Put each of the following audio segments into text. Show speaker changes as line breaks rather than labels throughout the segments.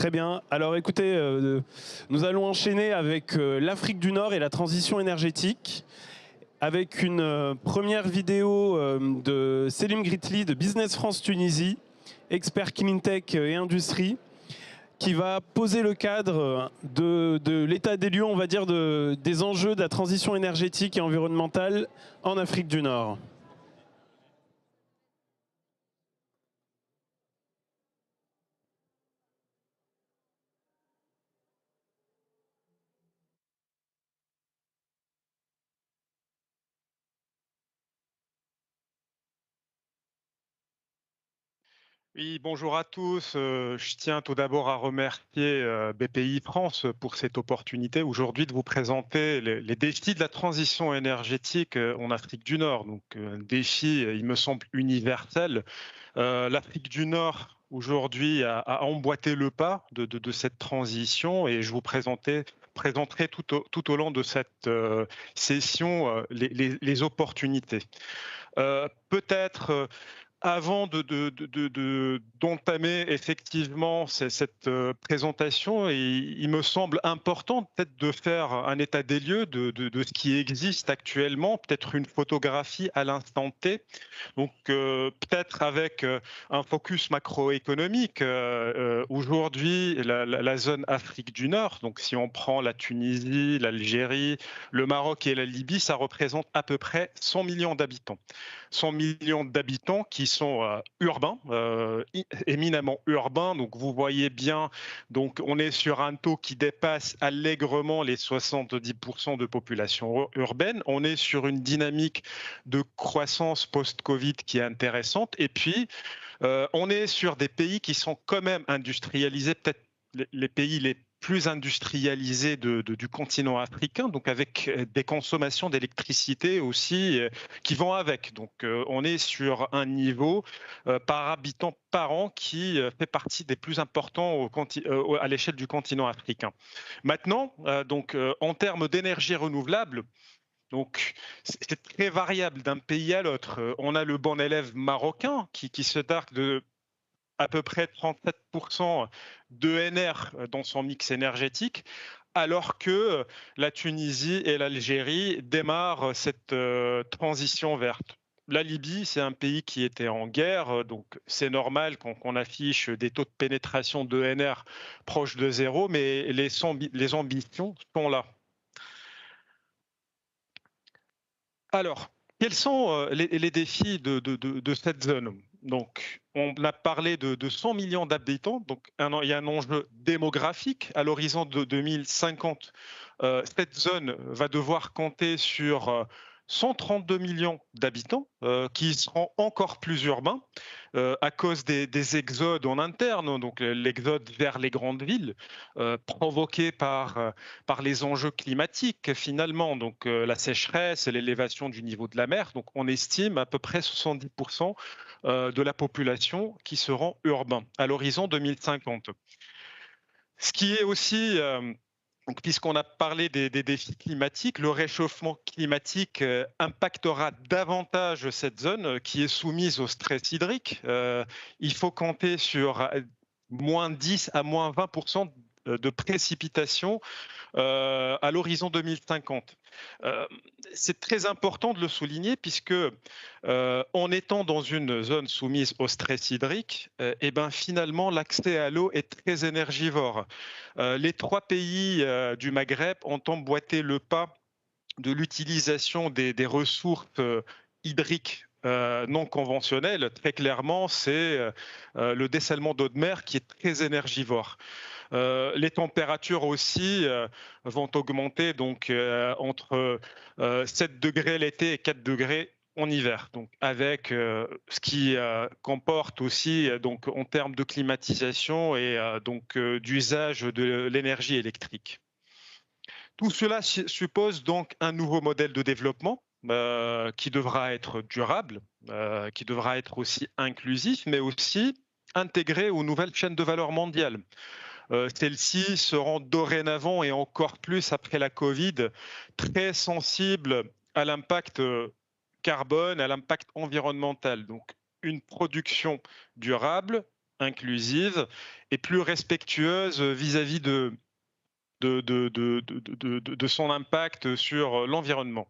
Très bien. Alors écoutez, nous allons enchaîner avec l'Afrique du Nord et la transition énergétique, avec une première vidéo de Selim Gritli de Business France Tunisie, expert cleantech et industrie, qui va poser le cadre de l'état des lieux, on va dire, des enjeux de la transition énergétique et environnementale en Afrique du Nord.
Oui, bonjour à tous. Je tiens tout d'abord à remercier BPI France pour cette opportunité aujourd'hui de vous présenter les défis de la transition énergétique en Afrique du Nord. Donc, un défi, il me semble, universel. L'Afrique du Nord, aujourd'hui, a emboîté le pas de cette transition et je vous présenterai tout au long de cette session les opportunités. Peut-être avant d'entamer effectivement cette présentation, il me semble important peut-être de faire un état des lieux de ce qui existe actuellement, peut-être une photographie à l'instant T. Donc peut-être avec un focus macroéconomique. Aujourd'hui, la zone Afrique du Nord, donc si on prend la Tunisie, l'Algérie, le Maroc et la Libye, ça représente à peu près 100 millions d'habitants. 100 millions d'habitants qui sont urbains, éminemment urbains. Donc vous voyez bien, donc on est sur un taux qui dépasse allègrement les 70% de population urbaine. On est sur une dynamique de croissance post-Covid qui est intéressante. Et puis, on est sur des pays qui sont quand même industrialisés, peut-être les pays les plus industrialisés du continent africain, donc avec des consommations d'électricité aussi qui vont avec. Donc on est sur un niveau par habitant par an qui fait partie des plus importants à l'échelle du continent africain. Maintenant, en termes d'énergie renouvelable, donc, c'est très variable d'un pays à l'autre. On a le bon élève marocain qui se targue de à peu près 37% d'ENR dans son mix énergétique, alors que la Tunisie et l'Algérie démarrent cette transition verte. La Libye, c'est un pays qui était en guerre, donc c'est normal qu'on affiche des taux de pénétration d'ENR proches de zéro, mais les ambitions sont là. Alors, quels sont les défis de cette zone? Donc, on a parlé de 100 millions d'habitants, donc il y a un enjeu démographique. À l'horizon de 2050, cette zone va devoir compter sur 132 millions d'habitants qui seront encore plus urbains à cause des exodes en interne, donc l'exode vers les grandes villes, provoqué par les enjeux climatiques finalement, donc la sécheresse et l'élévation du niveau de la mer. Donc on estime à peu près 70% de la population qui seront urbains à l'horizon 2050. Ce qui est aussi donc, puisqu'on a parlé des défis climatiques, le réchauffement climatique impactera davantage cette zone qui est soumise au stress hydrique. Il faut compter sur moins 10 à moins 20% de précipitations à l'horizon 2050. C'est très important de le souligner puisque en étant dans une zone soumise au stress hydrique, et ben finalement l'accès à l'eau est très énergivore. Les trois pays du Maghreb ont emboîté le pas de l'utilisation des ressources hydriques non conventionnelles. Très clairement, c'est le dessalement d'eau de mer qui est très énergivore. Les températures aussi vont augmenter donc entre 7 degrés l'été et 4 degrés en hiver, donc avec ce qui comporte aussi donc en termes de climatisation et d'usage de l'énergie électrique. Tout cela suppose donc un nouveau modèle de développement qui devra être durable, qui devra être aussi inclusif, mais aussi intégré aux nouvelles chaînes de valeur mondiales. Celles-ci seront dorénavant et encore plus après la Covid très sensibles à l'impact carbone, à l'impact environnemental. Donc une production durable, inclusive et plus respectueuse vis-à-vis de son impact sur l'environnement.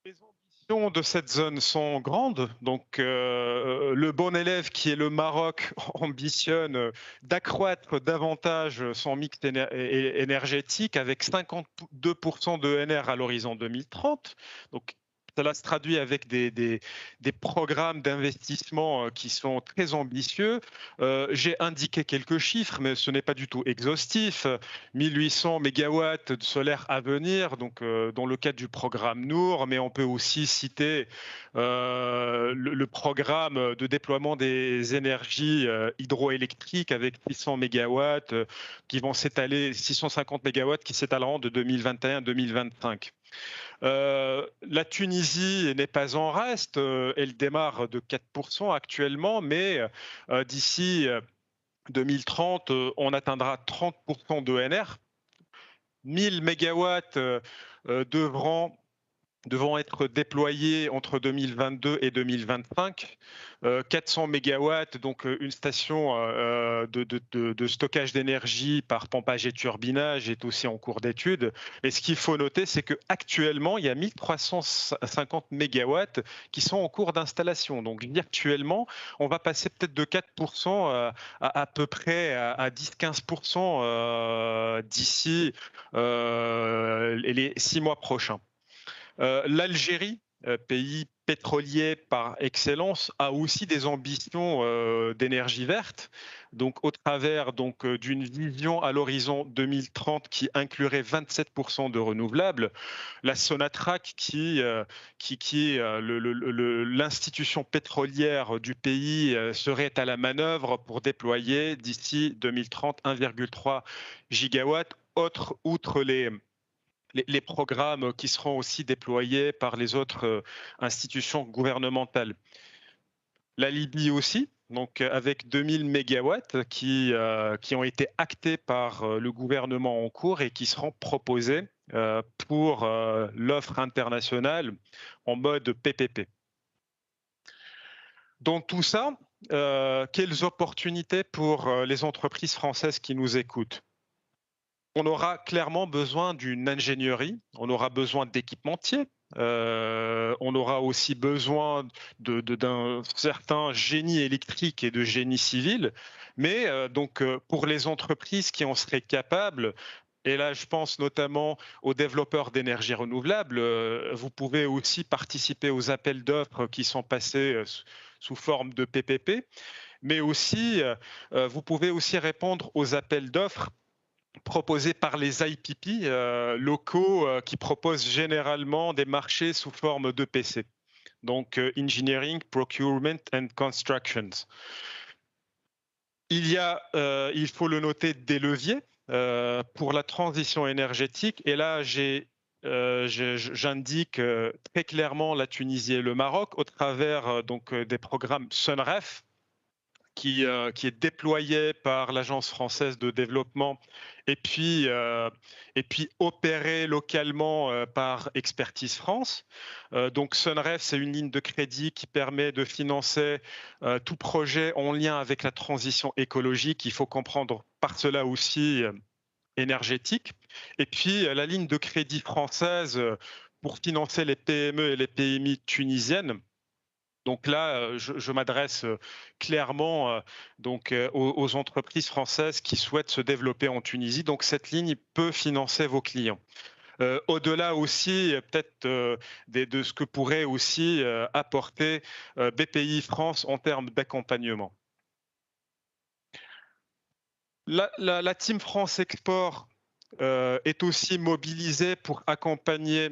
Les ambitions de cette zone sont grandes. Donc, le bon élève qui est le Maroc ambitionne d'accroître davantage son mix énergétique avec 52% de NR à l'horizon 2030. Donc, cela se traduit avec des programmes d'investissement qui sont très ambitieux. J'ai indiqué quelques chiffres, mais ce n'est pas du tout exhaustif. 1800 mégawatts de solaire à venir, donc dans le cadre du programme Nour, mais on peut aussi citer le programme de déploiement des énergies hydroélectriques avec 600 mégawatts qui vont s'étaler, 650 mégawatts qui s'étaleront de 2021 à 2025. La Tunisie n'est pas en reste, elle démarre de 4% actuellement, mais d'ici 2030, on atteindra 30% de NR. 1000 mégawatts devront être déployés entre 2022 et 2025. 400 mégawatts, donc une station de stockage d'énergie par pompage et turbinage est aussi en cours d'étude. Et ce qu'il faut noter, c'est qu'actuellement, il y a 1350 mégawatts qui sont en cours d'installation. Donc virtuellement, on va passer peut-être de 4% à peu près à 10-15% d'ici les 6 mois prochains. L'Algérie, pays pétrolier par excellence, a aussi des ambitions d'énergie verte, donc au travers d'une vision à l'horizon 2030 qui inclurait 27% de renouvelables. La Sonatrach, qui est l'institution pétrolière du pays, serait à la manœuvre pour déployer d'ici 2030 1,3 gigawatts, outre les programmes qui seront aussi déployés par les autres institutions gouvernementales. La Libye aussi, donc avec 2000 mégawatts qui ont été actés par le gouvernement en cours et qui seront proposés pour l'offre internationale en mode PPP. Dans tout ça, quelles opportunités pour les entreprises françaises qui nous écoutent? On aura clairement besoin d'une ingénierie, on aura besoin d'équipementiers, on aura aussi besoin d'un certain génie électrique et de génie civil, mais pour les entreprises qui en seraient capables, et là je pense notamment aux développeurs d'énergie renouvelable, vous pouvez aussi participer aux appels d'offres qui sont passés sous forme de PPP, mais aussi vous pouvez aussi répondre aux appels d'offres proposés par les IPP locaux qui proposent généralement des marchés sous forme d'EPC, donc Engineering, Procurement and Constructions. Il faut le noter, des leviers pour la transition énergétique, et là j'indique très clairement la Tunisie et le Maroc au travers des programmes SUNREF, qui est déployé par l'Agence française de développement et puis opéré localement par Expertise France. Donc SUNREF, c'est une ligne de crédit qui permet de financer tout projet en lien avec la transition écologique. Il faut comprendre par cela aussi énergétique. Et puis la ligne de crédit française pour financer les PME et les PMI tunisiennes. Donc là, je m'adresse clairement aux entreprises françaises qui souhaitent se développer en Tunisie. Donc cette ligne peut financer vos clients. Au-delà aussi peut-être de ce que pourrait aussi apporter BPI France en termes d'accompagnement. La Team France Export est aussi mobilisée pour accompagner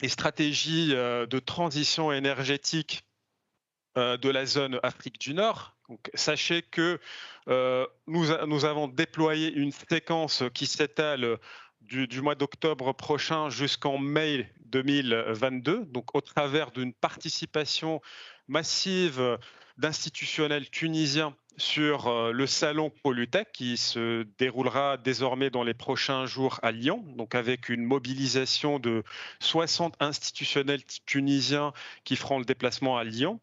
les stratégies de transition énergétique de la zone Afrique du Nord. Donc, sachez que nous avons déployé une séquence qui s'étale du mois d'octobre prochain jusqu'en mai 2022, donc au travers d'une participation massive d'institutionnels tunisiens sur le salon Polytech qui se déroulera désormais dans les prochains jours à Lyon, donc avec une mobilisation de 60 institutionnels tunisiens qui feront le déplacement à Lyon.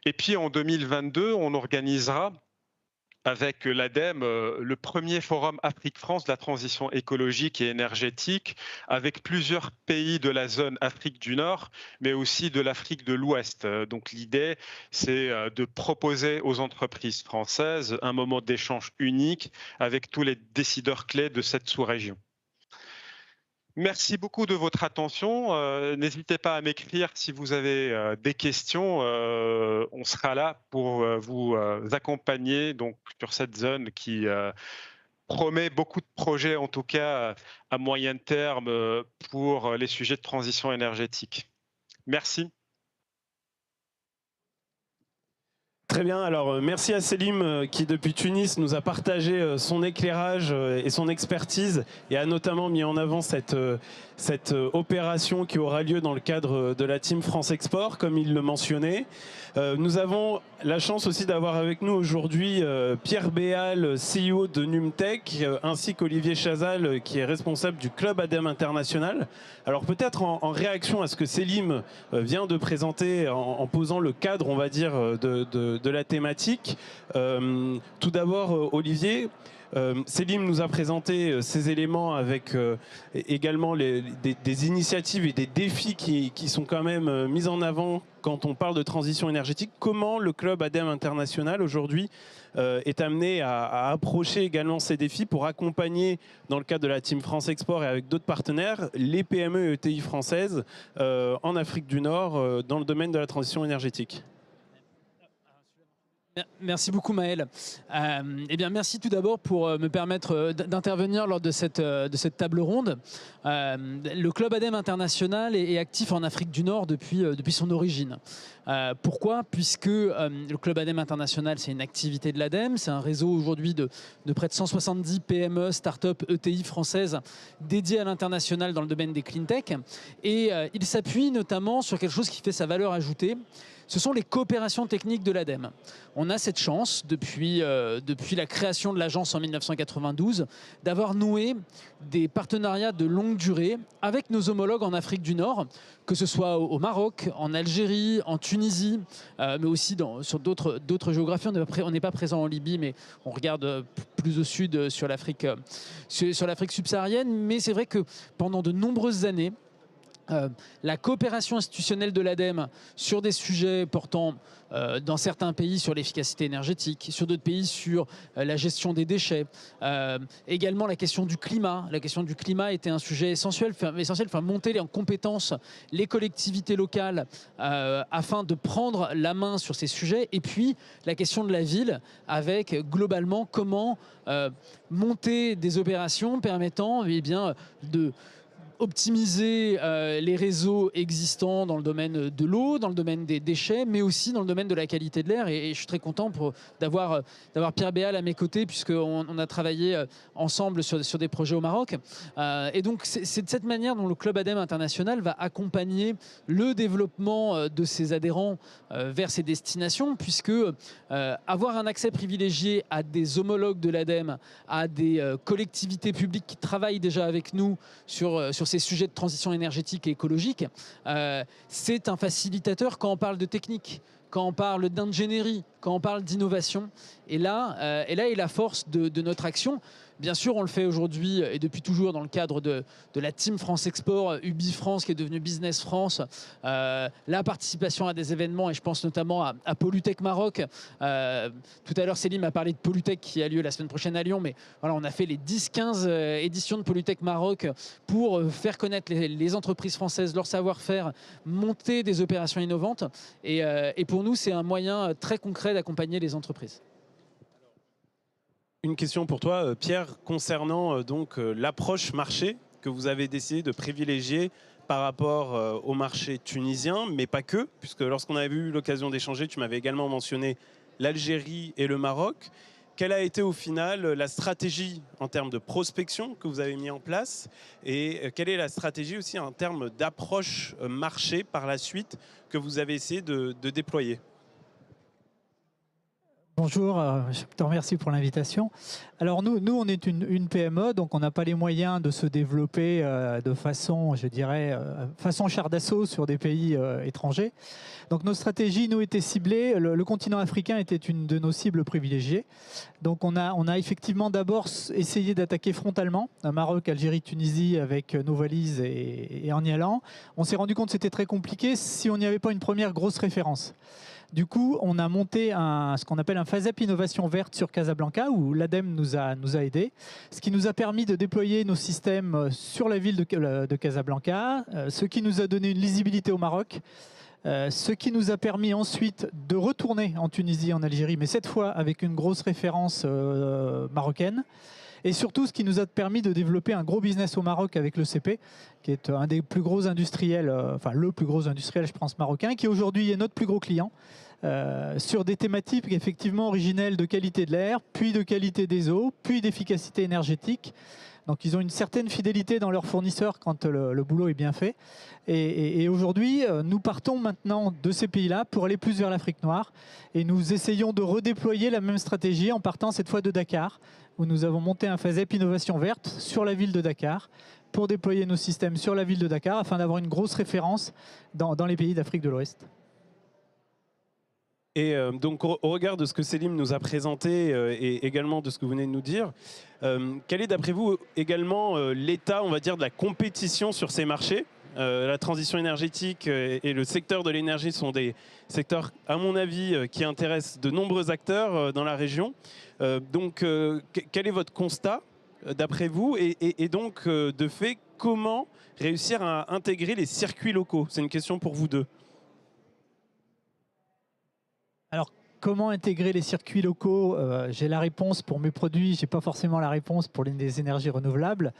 Et puis en 2022, on organisera avec l'ADEME le premier forum Afrique-France de la transition écologique et énergétique avec plusieurs pays de la zone Afrique du Nord, mais aussi de l'Afrique de l'Ouest. Donc l'idée, c'est de proposer aux entreprises françaises un moment d'échange unique avec tous les décideurs clés de cette sous-région. Merci beaucoup de votre attention. N'hésitez pas à m'écrire si vous avez des questions. On sera là pour vous accompagner donc, sur cette zone qui promet beaucoup de projets, en tout cas à moyen terme, pour les sujets de transition énergétique. Merci.
Très bien, alors merci à Selim qui depuis Tunis nous a partagé son éclairage et son expertise et a notamment mis en avant cette opération qui aura lieu dans le cadre de la Team France Export, comme il le mentionnait. Nous avons la chance aussi d'avoir avec nous aujourd'hui Pierre Béal, CEO de Numtech, ainsi qu'Olivier Chazal qui est responsable du Club ADEME International. Alors peut-être en réaction à ce que Selim vient de présenter en posant le cadre, on va dire, de la thématique. Tout d'abord, Olivier, Selim nous a présenté ces éléments avec également des initiatives et des défis qui sont quand même mis en avant quand on parle de transition énergétique. Comment le Club ADEME International aujourd'hui est amené à approcher également ces défis pour accompagner, dans le cadre de la Team France Export et avec d'autres partenaires, les PME et ETI françaises en Afrique du Nord dans le domaine de la transition énergétique?
Merci beaucoup Maël. Eh bien, merci tout d'abord pour me permettre d'intervenir lors de cette table ronde. Le Club ADEME International est actif en Afrique du Nord depuis son origine. Pourquoi? Puisque le Club ADEME International, c'est une activité de l'ADEME, c'est un réseau aujourd'hui de près de 170 PME, start-up, ETI françaises dédiées à l'international dans le domaine des clean tech. Et il s'appuie notamment sur quelque chose qui fait sa valeur ajoutée. Ce sont les coopérations techniques de l'ADEME. On a cette chance, depuis la création de l'agence en 1992, d'avoir noué des partenariats de longue durée avec nos homologues en Afrique du Nord, que ce soit au Maroc, en Algérie, en Tunisie, mais aussi sur d'autres géographies. On n'est pas présent en Libye, mais on regarde plus au sud sur l'Afrique subsaharienne. Mais c'est vrai que pendant de nombreuses années, la coopération institutionnelle de l'ADEME sur des sujets portant dans certains pays sur l'efficacité énergétique, sur d'autres pays sur la gestion des déchets, également la question du climat. La question du climat était un sujet essentiel, faire monter en compétence les collectivités locales afin de prendre la main sur ces sujets. Et puis la question de la ville avec globalement comment monter des opérations permettant de optimiser les réseaux existants dans le domaine de l'eau, dans le domaine des déchets, mais aussi dans le domaine de la qualité de l'air. Et je suis très content d'avoir Pierre Béal à mes côtés, puisqu'on a travaillé ensemble sur des projets au Maroc. Et donc, c'est de cette manière dont le Club ADEME International va accompagner le développement de ses adhérents vers ces destinations, puisque avoir un accès privilégié à des homologues de l'ADEME, à des collectivités publiques qui travaillent déjà avec nous sur ces sujets de transition énergétique et écologique, c'est un facilitateur quand on parle de technique, quand on parle d'ingénierie, quand on parle d'innovation. Et là est la force de notre action. Bien sûr, on le fait aujourd'hui et depuis toujours dans le cadre de la Team France Export, Ubi France qui est devenue Business France, la participation à des événements, et je pense notamment à Polytech Maroc. Tout à l'heure, Selim a parlé de Polytech qui a lieu la semaine prochaine à Lyon, mais voilà, on a fait les 10-15 éditions de Polytech Maroc pour faire connaître les entreprises françaises, leur savoir-faire, monter des opérations innovantes. Et pour nous, c'est un moyen très concret d'accompagner les entreprises.
Une question pour toi, Pierre, concernant l'approche marché que vous avez décidé de privilégier par rapport au marché tunisien, mais pas que, puisque lorsqu'on avait eu l'occasion d'échanger, tu m'avais également mentionné l'Algérie et le Maroc. Quelle a été au final la stratégie en termes de prospection que vous avez mis en place et quelle est la stratégie aussi en termes d'approche marché par la suite que vous avez essayé de déployer?
Bonjour, je te remercie pour l'invitation. Alors nous, on est une PME, donc on n'a pas les moyens de se développer de façon, je dirais, façon char d'assaut sur des pays étrangers. Donc nos stratégies, nous, étaient ciblées. Le continent africain était une de nos cibles privilégiées. Donc on a effectivement d'abord essayé d'attaquer frontalement, Maroc, Algérie, Tunisie, avec nos valises et en y allant. On s'est rendu compte que c'était très compliqué si on n'y avait pas une première grosse référence. Du coup, on a monté ce qu'on appelle un FASEP Innovation Verte sur Casablanca, où l'ADEME nous a aidés, ce qui nous a permis de déployer nos systèmes sur la ville de Casablanca, ce qui nous a donné une lisibilité au Maroc, ce qui nous a permis ensuite de retourner en Tunisie, en Algérie, mais cette fois avec une grosse référence marocaine. Et surtout, ce qui nous a permis de développer un gros business au Maroc avec le CP, qui est un des plus gros industriels, enfin le plus gros industriel, je pense, marocain, qui aujourd'hui est notre plus gros client, sur des thématiques effectivement originelles de qualité de l'air, puis de qualité des eaux, puis d'efficacité énergétique. Donc ils ont une certaine fidélité dans leurs fournisseurs quand le boulot est bien fait. Et aujourd'hui, nous partons maintenant de ces pays-là pour aller plus vers l'Afrique noire. Et nous essayons de redéployer la même stratégie en partant cette fois de Dakar, où nous avons monté un FASEP Innovation Verte sur la ville de Dakar pour déployer nos systèmes sur la ville de Dakar afin d'avoir une grosse référence dans les pays d'Afrique de l'Ouest.
Et donc au regard de ce que Selim nous a présenté et également de ce que vous venez de nous dire, quel est d'après vous également l'état, on va dire, de la compétition sur ces marchés? La transition énergétique et le secteur de l'énergie sont des secteurs, à mon avis, qui intéressent de nombreux acteurs dans la région. Donc quel est votre constat d'après vous et donc de fait, comment réussir à intégrer les circuits locaux? C'est une question pour vous deux.
Alors, comment intégrer les circuits locaux? J'ai la réponse pour mes produits, je n'ai pas forcément la réponse pour les énergies renouvelables.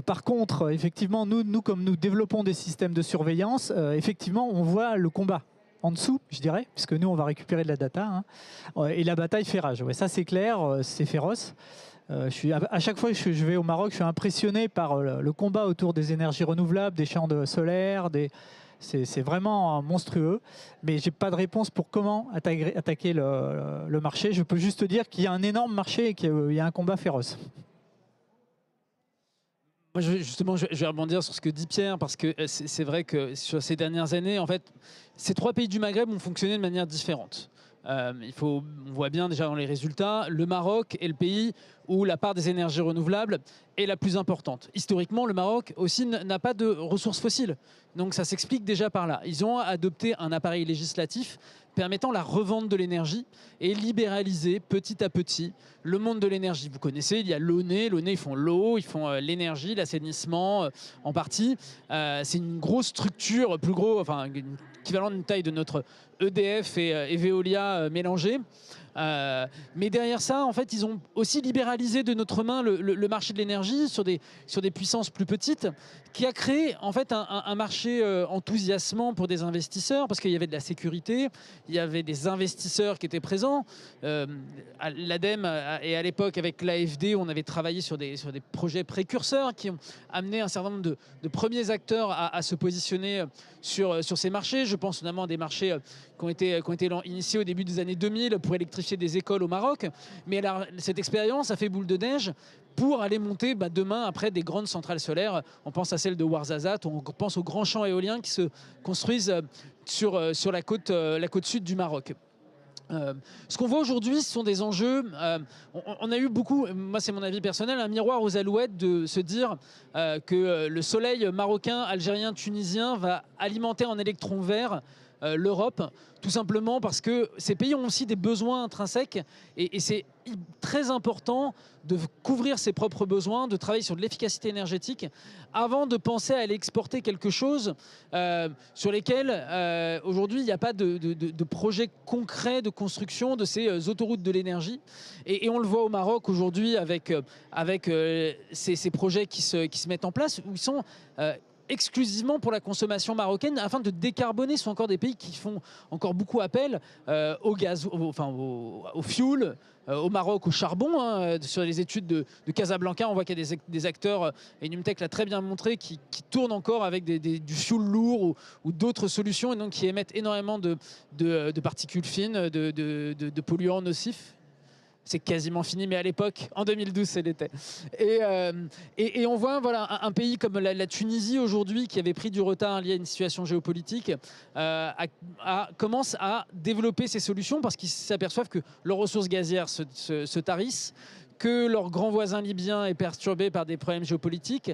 Par contre, effectivement, nous, comme nous développons des systèmes de surveillance, effectivement, on voit le combat en dessous, je dirais, puisque nous, on va récupérer de la data. Hein, et la bataille fait rage. Ouais, ça, c'est clair, c'est féroce. À chaque fois que je vais au Maroc, je suis impressionné par le combat autour des énergies renouvelables, des champs solaires, c'est vraiment monstrueux, mais je n'ai pas de réponse pour comment attaquer le marché. Je peux juste dire qu'il y a un énorme marché et qu'il y a un combat féroce.
Moi, justement, je vais rebondir sur ce que dit Pierre, parce que c'est vrai que sur ces dernières années, en fait, ces trois pays du Maghreb ont fonctionné de manière différente. On voit bien déjà dans les résultats, le Maroc est le pays où la part des énergies renouvelables est la plus importante. Historiquement, le Maroc aussi n'a pas de ressources fossiles. Donc ça s'explique déjà par là. Ils ont adopté un appareil législatif permettant la revente de l'énergie et libéraliser petit à petit le monde de l'énergie. Vous connaissez, il y a l'ONE. L'ONE, ils font l'eau, ils font l'énergie, l'assainissement en partie. C'est une grosse structure, plus gros, enfin équivalent d'une taille de notre EDF et Veolia mélangés. Mais derrière ça, en fait, ils ont aussi libéralisé de notre main le marché de l'énergie sur des puissances plus petites, qui a créé en fait un marché enthousiasmant pour des investisseurs, parce qu'il y avait de la sécurité, il y avait des investisseurs qui étaient présents. L'ADEME et à l'époque avec l'AFD, on avait travaillé sur des projets précurseurs qui ont amené un certain nombre de premiers acteurs à se positionner sur ces marchés. Je pense notamment à des marchés qui ont été initiés au début des années 2000 pour électrifier des écoles au Maroc. Mais cette expérience a fait boule de neige pour aller monter demain après des grandes centrales solaires. On pense à celle de Ouarzazate, on pense aux grands champs éoliens qui se construisent sur la côte sud du Maroc. Ce qu'on voit aujourd'hui, ce sont des enjeux. On a eu beaucoup, moi c'est mon avis personnel, un miroir aux alouettes de se dire que le soleil marocain, algérien, tunisien va alimenter en électrons verts l'Europe, tout simplement parce que ces pays ont aussi des besoins intrinsèques et c'est très important de couvrir ses propres besoins, de travailler sur de l'efficacité énergétique avant de penser à aller exporter quelque chose sur lesquels aujourd'hui il n'y a pas de projet concret de construction de ces autoroutes de l'énergie. Et on le voit au Maroc aujourd'hui avec ces projets qui se mettent en place, où ils sont exclusivement pour la consommation marocaine afin de décarboner. Ce sont encore des pays qui font encore beaucoup appel au gaz, au fuel, au Maroc, au charbon. Sur les études de Casablanca, on voit qu'il y a des acteurs, et Numtech l'a très bien montré, qui tournent encore avec du fuel lourd ou d'autres solutions, et donc qui émettent énormément de particules fines, de polluants nocifs. C'est quasiment fini, mais à l'époque, en 2012, c'est l'était. Et on voit voilà, un pays comme la Tunisie aujourd'hui, qui avait pris du retard lié à une situation géopolitique, commence à développer ces solutions parce qu'ils s'aperçoivent que leurs ressources gazières se tarissent, que leur grand voisin libyen est perturbé par des problèmes géopolitiques,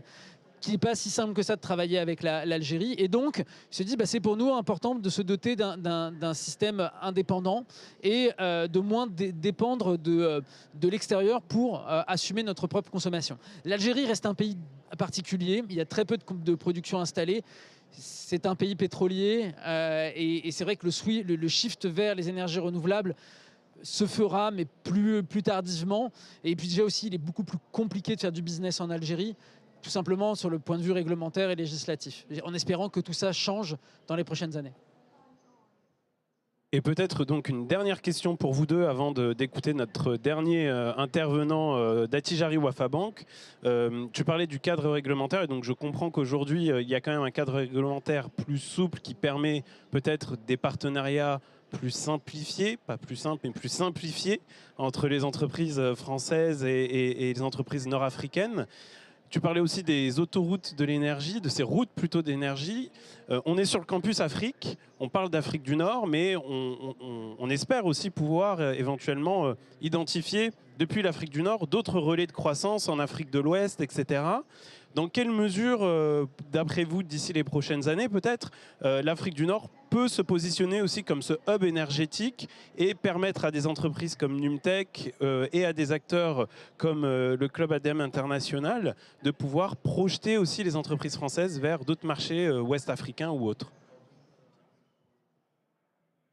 qu'il n'est pas si simple que ça de travailler avec l'Algérie. Et donc, il se dit, c'est pour nous important de se doter d'un système indépendant et de moins dépendre de l'extérieur pour assumer notre propre consommation. L'Algérie reste un pays particulier. Il y a très peu de production installée. C'est un pays pétrolier. Et c'est vrai que le shift vers les énergies renouvelables se fera, mais plus tardivement. Et puis déjà aussi, il est beaucoup plus compliqué de faire du business en Algérie, tout simplement sur le point de vue réglementaire et législatif, en espérant que tout ça change dans les prochaines années.
Et peut-être donc une dernière question pour vous deux avant d'écouter notre dernier intervenant d'Attijari Wafa Bank. Tu parlais du cadre réglementaire et donc je comprends qu'aujourd'hui il y a quand même un cadre réglementaire plus souple qui permet peut-être des partenariats plus simplifiés, pas plus simples mais plus simplifiés entre les entreprises françaises et les entreprises nord-africaines. Tu parlais aussi des autoroutes de l'énergie, de ces routes plutôt d'énergie. On est sur le campus Afrique, on parle d'Afrique du Nord, mais on espère aussi pouvoir éventuellement identifier depuis l'Afrique du Nord d'autres relais de croissance en Afrique de l'Ouest, etc. Dans quelle mesure, d'après vous, d'ici les prochaines années peut-être, l'Afrique du Nord peut se positionner aussi comme ce hub énergétique et permettre à des entreprises comme Numtech et à des acteurs comme le Club ADEME International de pouvoir projeter aussi les entreprises françaises vers d'autres marchés ouest-africains ou autres?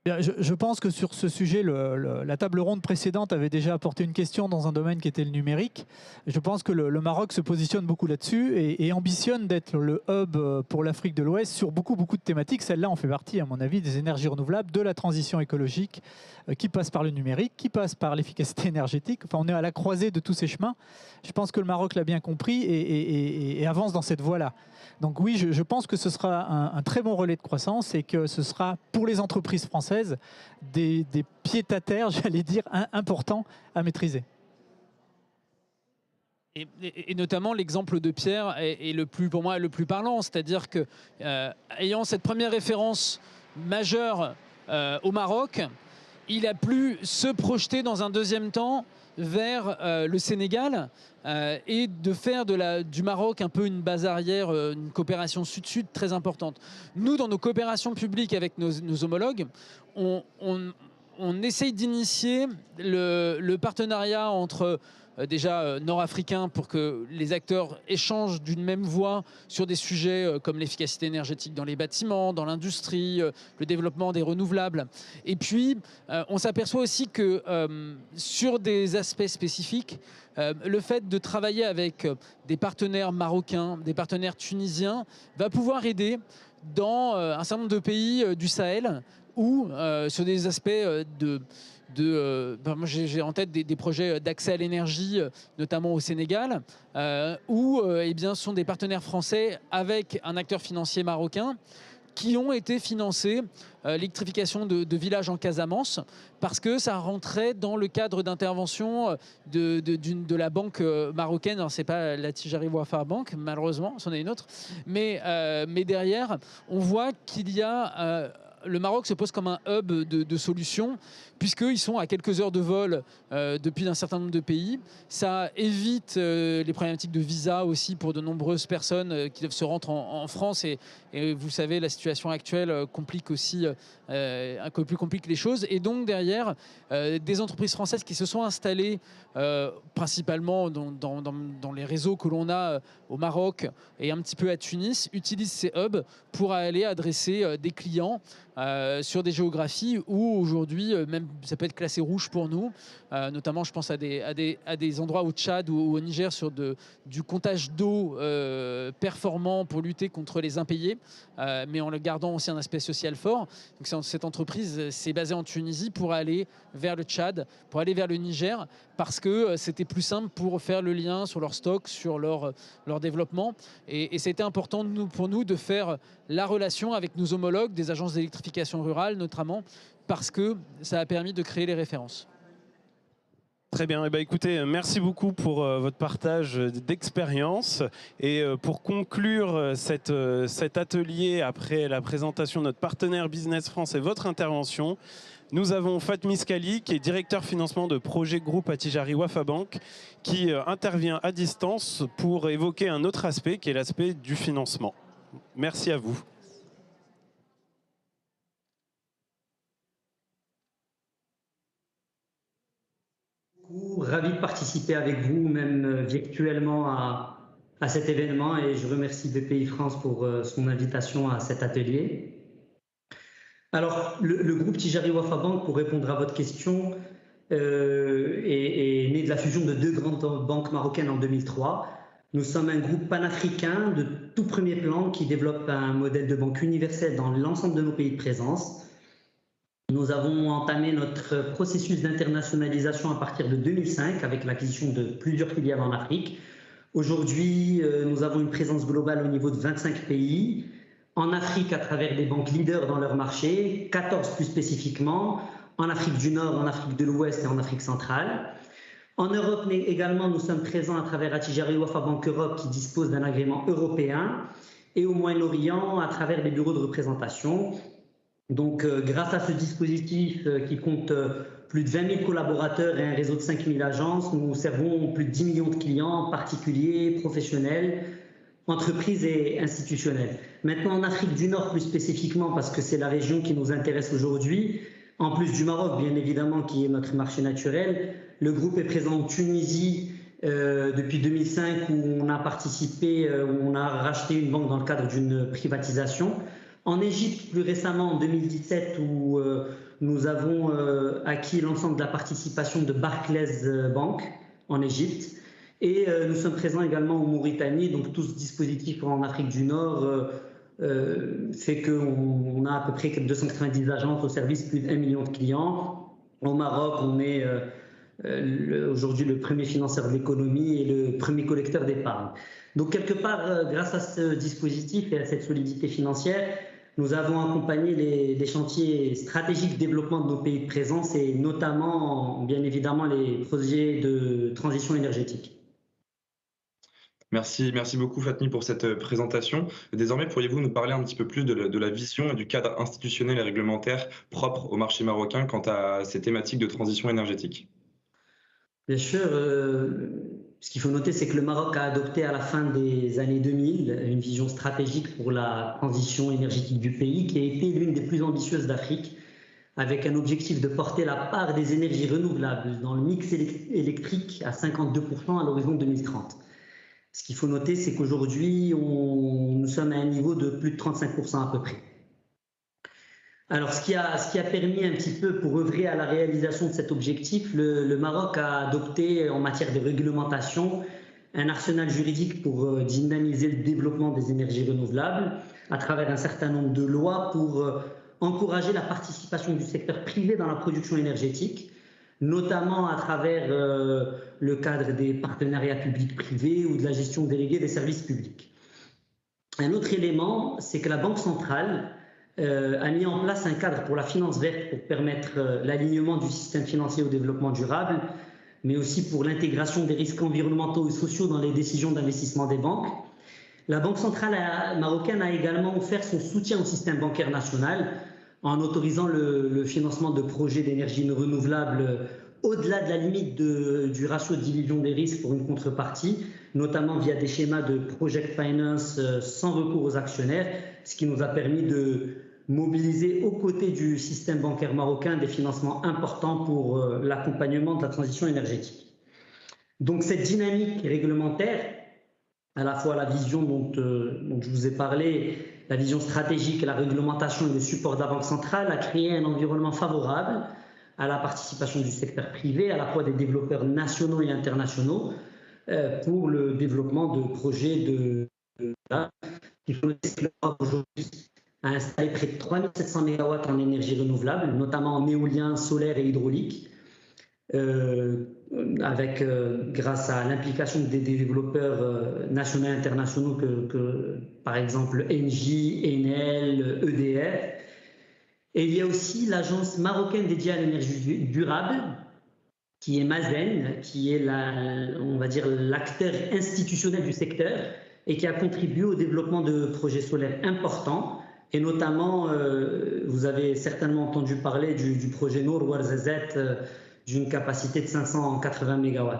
Je pense que sur ce sujet, la table ronde précédente avait déjà apporté une question dans un domaine qui était le numérique. Je pense que le Maroc se positionne beaucoup là-dessus et ambitionne d'être le hub pour l'Afrique de l'Ouest sur beaucoup de thématiques. Celle-là en fait partie, à mon avis, des énergies renouvelables, de la transition écologique qui passe par le numérique, qui passe par l'efficacité énergétique. Enfin, on est à la croisée de tous ces chemins. Je pense que le Maroc l'a bien compris et avance dans cette voie-là. Donc oui, je pense que ce sera un très bon relais de croissance et que ce sera pour les entreprises françaises des pieds-à-terre, j'allais dire, importants à maîtriser.
Et notamment l'exemple de Pierre est pour moi le plus parlant, c'est-à-dire que ayant cette première référence majeure au Maroc, il a pu se projeter dans un deuxième temps vers le Sénégal et de faire du Maroc un peu une base arrière, une coopération sud-sud très importante. Nous, dans nos coopérations publiques avec nos homologues, on essaye d'initier le partenariat entre déjà nord-africains pour que les acteurs échangent d'une même voix sur des sujets comme l'efficacité énergétique dans les bâtiments, dans l'industrie, le développement des renouvelables. Et puis, on s'aperçoit aussi que sur des aspects spécifiques, le fait de travailler avec des partenaires marocains, des partenaires tunisiens, va pouvoir aider dans un certain nombre de pays du Sahel ou sur des aspects moi j'ai en tête des projets d'accès à l'énergie, notamment au Sénégal, où eh bien, ce sont des partenaires français avec un acteur financier marocain qui ont été financés l'électrification de villages en Casamance parce que ça rentrait dans le cadre d'intervention de la banque marocaine. Alors c'est pas la Attijari Wafa Bank, malheureusement, c'en est une autre. Mais derrière, on voit qu'il y a... le Maroc se pose comme un hub de solutions, puisqu'ils sont à quelques heures de vol depuis un certain nombre de pays. Ça évite les problématiques de visa aussi pour de nombreuses personnes qui doivent se rendre en France. Et vous savez, la situation actuelle complique aussi un peu plus complique les choses. Et donc derrière, des entreprises françaises qui se sont installées principalement dans les réseaux que l'on a au Maroc et un petit peu à Tunis, utilisent ces hubs pour aller adresser des clients sur des géographies où aujourd'hui, même ça peut être classé rouge pour nous. Notamment, je pense à des endroits au Tchad ou au Niger sur du comptage d'eau performant pour lutter contre les impayés, mais en le gardant aussi un aspect social fort. Donc cette entreprise s'est basée en Tunisie pour aller vers le Tchad, pour aller vers le Niger, parce que c'était plus simple pour faire le lien sur leur stock, sur leur développement. Et c'était important pour nous de faire la relation avec nos homologues des agences d'électrification rurale, notamment, parce que ça a permis de créer les références.
Très bien. Eh bien, écoutez, merci beaucoup pour votre partage d'expérience. Et pour conclure cet atelier après la présentation de notre partenaire Business France et votre intervention, nous avons Fatmi Skali, qui est directeur financement de projet groupe Attijari Wafa Bank, qui intervient à distance pour évoquer un autre aspect, qui est l'aspect du financement. Merci à vous.
Ravi de participer avec vous, même virtuellement, à cet événement, et je remercie BPI France pour son invitation à cet atelier. Alors, le groupe Attijari Wafa Bank, pour répondre à votre question, est né de la fusion de deux grandes banques marocaines en 2003. Nous sommes un groupe panafricain de tout premier plan qui développe un modèle de banque universelle dans l'ensemble de nos pays de présence. Nous avons entamé notre processus d'internationalisation à partir de 2005 avec l'acquisition de plusieurs filiales en Afrique. Aujourd'hui, nous avons une présence globale au niveau de 25 pays. En Afrique, à travers des banques leaders dans leur marché, 14 plus spécifiquement, en Afrique du Nord, en Afrique de l'Ouest et en Afrique centrale. En Europe également, nous sommes présents à travers Attijari Wafa Bank Europe qui dispose d'un agrément européen, et au Moyen-Orient à travers les bureaux de représentation. Donc, grâce à ce dispositif qui compte plus de 20 000 collaborateurs et un réseau de 5 000 agences, nous servons plus de 10 millions de clients, particuliers, professionnels, entreprises et institutionnelles. Maintenant, en Afrique du Nord, plus spécifiquement, parce que c'est la région qui nous intéresse aujourd'hui, en plus du Maroc, bien évidemment, qui est notre marché naturel, le groupe est présent en Tunisie depuis 2005, où on a participé, où on a racheté une banque dans le cadre d'une privatisation. En Égypte, plus récemment, en 2017, où nous avons acquis l'ensemble de la participation de Barclays Bank en Égypte. Et nous sommes présents également en Mauritanie. Donc tout ce dispositif en Afrique du Nord fait qu'on a à peu près 290 agences au service, plus d'1 million de clients. Au Maroc, on est aujourd'hui le premier financeur de l'économie et le premier collecteur d'épargne. Donc quelque part, grâce à ce dispositif et à cette solidité financière, nous avons accompagné les chantiers stratégiques de développement de nos pays de présence et notamment, bien évidemment, les projets de transition énergétique.
Merci beaucoup Fatmi pour cette présentation. Désormais, pourriez-vous nous parler un petit peu plus de la vision et du cadre institutionnel et réglementaire propre au marché marocain quant à ces thématiques de transition énergétique?
Bien sûr, ce qu'il faut noter, c'est que le Maroc a adopté à la fin des années 2000 une vision stratégique pour la transition énergétique du pays qui a été l'une des plus ambitieuses d'Afrique, avec un objectif de porter la part des énergies renouvelables dans le mix électrique à 52% à l'horizon 2030. Ce qu'il faut noter, c'est qu'aujourd'hui, nous sommes à un niveau de plus de 35% à peu près. Alors, ce qui a permis un petit peu pour œuvrer à la réalisation de cet objectif, le Maroc a adopté en matière de réglementation un arsenal juridique pour dynamiser le développement des énergies renouvelables à travers un certain nombre de lois pour encourager la participation du secteur privé dans la production énergétique, notamment à travers le cadre des partenariats publics-privés ou de la gestion déléguée des services publics. Un autre élément, c'est que la Banque centrale a mis en place un cadre pour la finance verte pour permettre l'alignement du système financier au développement durable, mais aussi pour l'intégration des risques environnementaux et sociaux dans les décisions d'investissement des banques. La Banque centrale marocaine a également offert son soutien au système bancaire national en autorisant le financement de projets d'énergie renouvelable au-delà de la limite du ratio de division des risques pour une contrepartie, notamment via des schémas de project finance sans recours aux actionnaires, ce qui nous a permis de mobiliser aux côtés du système bancaire marocain des financements importants pour l'accompagnement de la transition énergétique. Donc cette dynamique réglementaire, à la fois la vision dont je vous ai parlé, La vision stratégique, la réglementation et le support de la Banque centrale a créé un environnement favorable à la participation du secteur privé, à la fois des développeurs nationaux et internationaux, pour le développement de projets de il faut noter que l'Europe aujourd'hui a installé près de 3700 MW en énergie renouvelable, notamment en éolien, solaire et hydraulique, grâce à l'implication des développeurs nationaux et internationaux par exemple Engie, Enel, EDF. Et il y a aussi l'agence marocaine dédiée à l'énergie durable, qui est Mazen, qui est on va dire l'acteur institutionnel du secteur et qui a contribué au développement de projets solaires importants. Et notamment, vous avez certainement entendu parler du projet Nour Ouarzazate d'une capacité de 580 MW.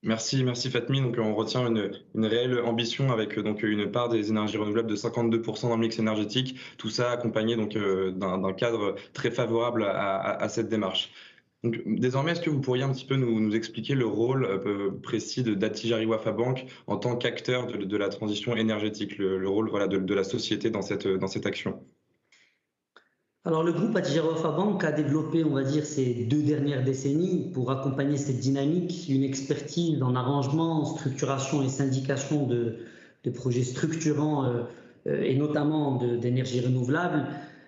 Merci Fatmi. Donc on retient une réelle ambition avec donc une part des énergies renouvelables de 52% dans le mix énergétique. Tout ça accompagné donc d'un cadre très favorable à cette démarche. Donc, désormais, est-ce que vous pourriez un petit peu nous expliquer le rôle précis d'Attijari Wafa Bank en tant qu'acteur de la transition énergétique, le rôle voilà, de la société dans cette action?
Alors, le groupe Attijari Wafa Bank a développé, on va dire, ces 2 dernières décennies pour accompagner cette dynamique, une expertise en arrangement, structuration et syndication de projets structurants et notamment d'énergie renouvelable,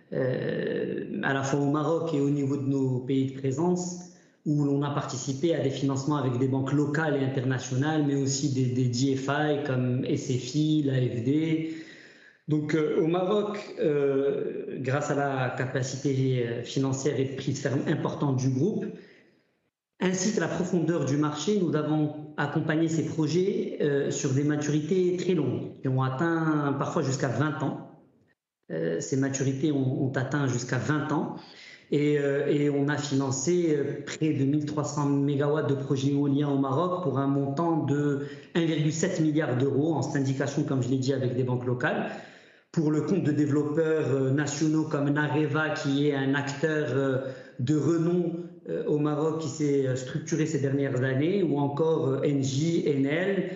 à la fois au Maroc et au niveau de nos pays de présence, où l'on a participé à des financements avec des banques locales et internationales, mais aussi des DFI comme SFI, l'AFD. Donc au Maroc, grâce à la capacité financière et de prise ferme importante du groupe, ainsi que la profondeur du marché, nous avons accompagné ces projets sur des maturités très longues, qui ont atteint parfois jusqu'à 20 ans. Ces maturités ont atteint jusqu'à 20 ans et on a financé près de 1300 MW de projets éoliens au Maroc pour un montant de 1,7 milliard d'euros en syndication, comme je l'ai dit, avec des banques locales, pour le compte de développeurs nationaux comme Nareva, qui est un acteur de renom au Maroc qui s'est structuré ces dernières années, ou encore Engie, Enel.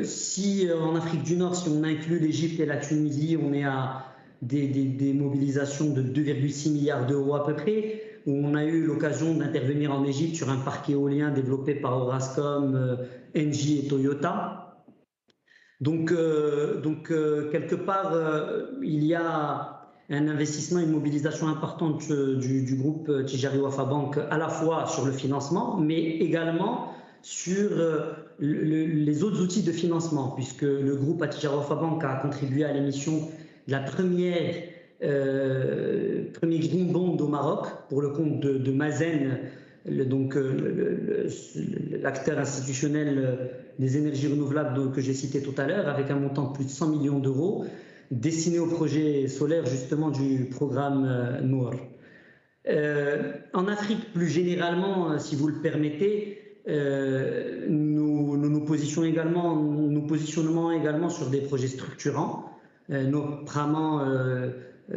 Si en Afrique du Nord, si on inclut l'Égypte et la Tunisie, on est à des mobilisations de 2,6 milliards d'euros à peu près, où on a eu l'occasion d'intervenir en Égypte sur un parc éolien développé par Orascom, Engie et Toyota. Donc quelque part, il y a un investissement, une mobilisation importante du groupe Attijari Wafa Bank, à la fois sur le financement, mais également sur les autres outils de financement, puisque le groupe Attijari Wafa Bank a contribué à l'émission de la premier Green Bond au Maroc pour le compte de Mazen, l'acteur institutionnel des énergies renouvelables que j'ai cité tout à l'heure, avec un montant de plus de 100 millions d'euros destiné au projet solaire justement du programme Nour. En Afrique, plus généralement, si vous le permettez, nous positionnons également sur des projets structurants, notamment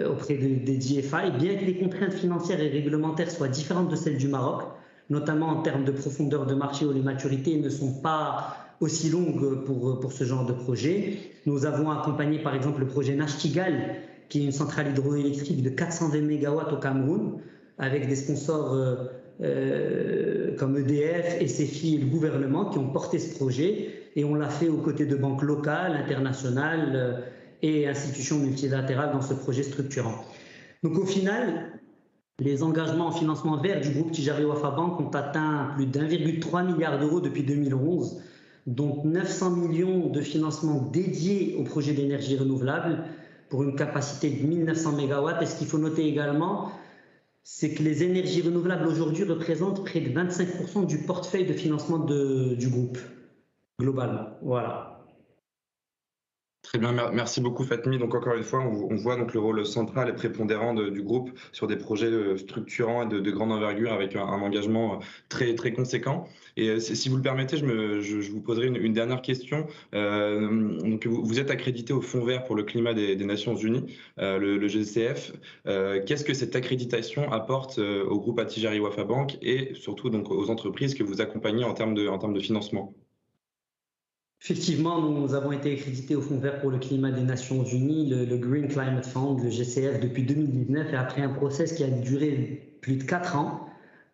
auprès des DFI, bien que les contraintes financières et réglementaires soient différentes de celles du Maroc, notamment en termes de profondeur de marché où les maturités ne sont pas aussi longues pour ce genre de projet. Nous avons accompagné par exemple le projet Nachtigal, qui est une centrale hydroélectrique de 420 MW au Cameroun, avec des sponsors comme EDF, SFI et le gouvernement qui ont porté ce projet, et on l'a fait aux côtés de banques locales, internationales et institutions multilatérales dans ce projet structurant. Donc au final, les engagements en financement vert du groupe Attijari Wafa Bank ont atteint plus d'1,3 milliard d'euros depuis 2011, dont 900 millions de financements dédiés aux projets d'énergie renouvelable pour une capacité de 1900 MW. Et ce qu'il faut noter également, c'est que les énergies renouvelables aujourd'hui représentent près de 25% du portefeuille de financement du groupe, globalement. Voilà.
Très bien, merci beaucoup Fatmi. Donc encore une fois, on voit donc le rôle central et prépondérant du groupe sur des projets structurants et de grande envergure avec un engagement très conséquent. Et si vous le permettez, je vous poserai une dernière question. Donc vous êtes accrédité au Fonds vert pour le climat des Nations Unies, le GCF. Qu'est-ce que cette accréditation apporte au groupe Attijari Wafa Bank et surtout donc aux entreprises que vous accompagnez en termes de financement?
Effectivement, nous avons été accrédités au Fonds vert pour le climat des Nations Unies, le Green Climate Fund, le GCF, depuis 2019, et après un process qui a duré plus de 4 ans,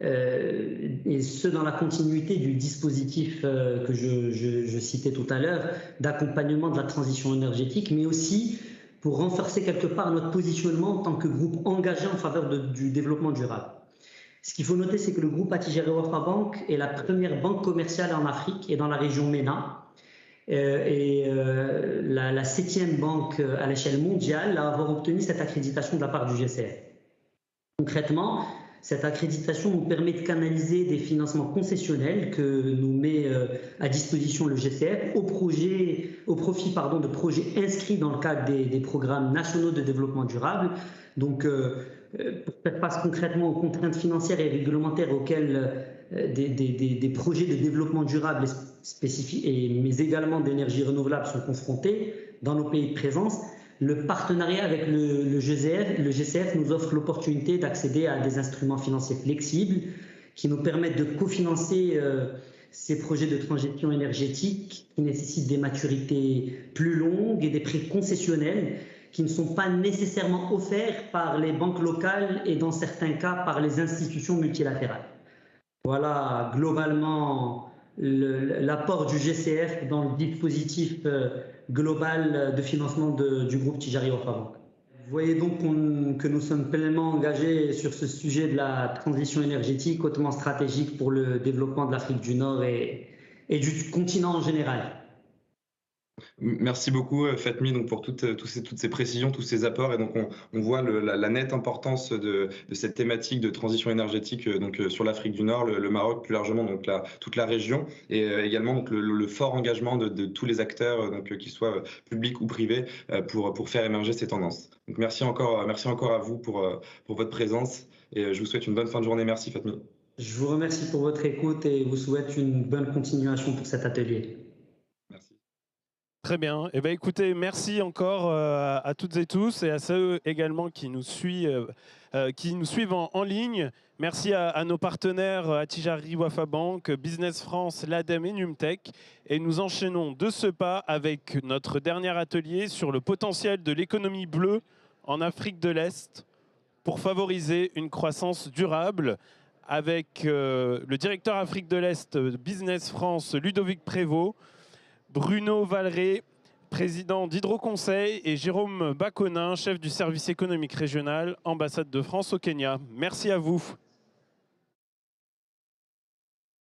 et ce dans la continuité du dispositif que je citais tout à l'heure, d'accompagnement de la transition énergétique, mais aussi pour renforcer quelque part notre positionnement en tant que groupe engagé en faveur du développement durable. Ce qu'il faut noter, c'est que le groupe Attijari Wafa Bank est la première banque commerciale en Afrique et dans la région MENA, la 7e banque à l'échelle mondiale à avoir obtenu cette accréditation de la part du GCF. Concrètement, cette accréditation nous permet de canaliser des financements concessionnels que nous met à disposition le GCF au profit de projets inscrits dans le cadre des programmes nationaux de développement durable. Donc, pour faire face concrètement aux contraintes financières et réglementaires auxquelles des projets de développement durable mais également d'énergie renouvelable sont confrontés dans nos pays de présence, le partenariat avec le GCF nous offre l'opportunité d'accéder à des instruments financiers flexibles qui nous permettent de cofinancer ces projets de transition énergétique qui nécessitent des maturités plus longues et des prêts concessionnels qui ne sont pas nécessairement offerts par les banques locales et dans certains cas par les institutions multilatérales. Voilà globalement l'apport du GCF dans le dispositif global de financement du groupe Attijari Wafa Bank. Vous voyez donc que nous sommes pleinement engagés sur ce sujet de la transition énergétique hautement stratégique pour le développement de l'Afrique du Nord et du continent en général.
Merci beaucoup Fatmi donc pour toutes ces précisions, tous ces apports, et donc on voit la nette importance de cette thématique de transition énergétique donc sur l'Afrique du Nord, le Maroc plus largement, donc toute la région, et également donc le fort engagement de tous les acteurs donc qu'ils soient publics ou privés pour faire émerger ces tendances. Donc merci encore à vous pour votre présence, et je vous souhaite une bonne fin de journée. Merci Fatmi.
Je vous remercie pour votre écoute et vous souhaite une bonne continuation pour cet atelier.
Merci.
Très bien. Eh bien, écoutez, merci encore à toutes et tous, et à ceux également qui nous suivent en ligne. Merci à nos partenaires Attijari Wafa Bank, Business France, l'ADEME et Numtech. Et nous enchaînons de ce pas avec notre dernier atelier sur le potentiel de l'économie bleue en Afrique de l'Est pour favoriser une croissance durable, avec le directeur Afrique de l'Est Business France, Ludovic Prévost, Bruno Valeret, président d'Hydroconseil, et Jérôme Baconin, chef du service économique régional, ambassade de France au Kenya. Merci à vous.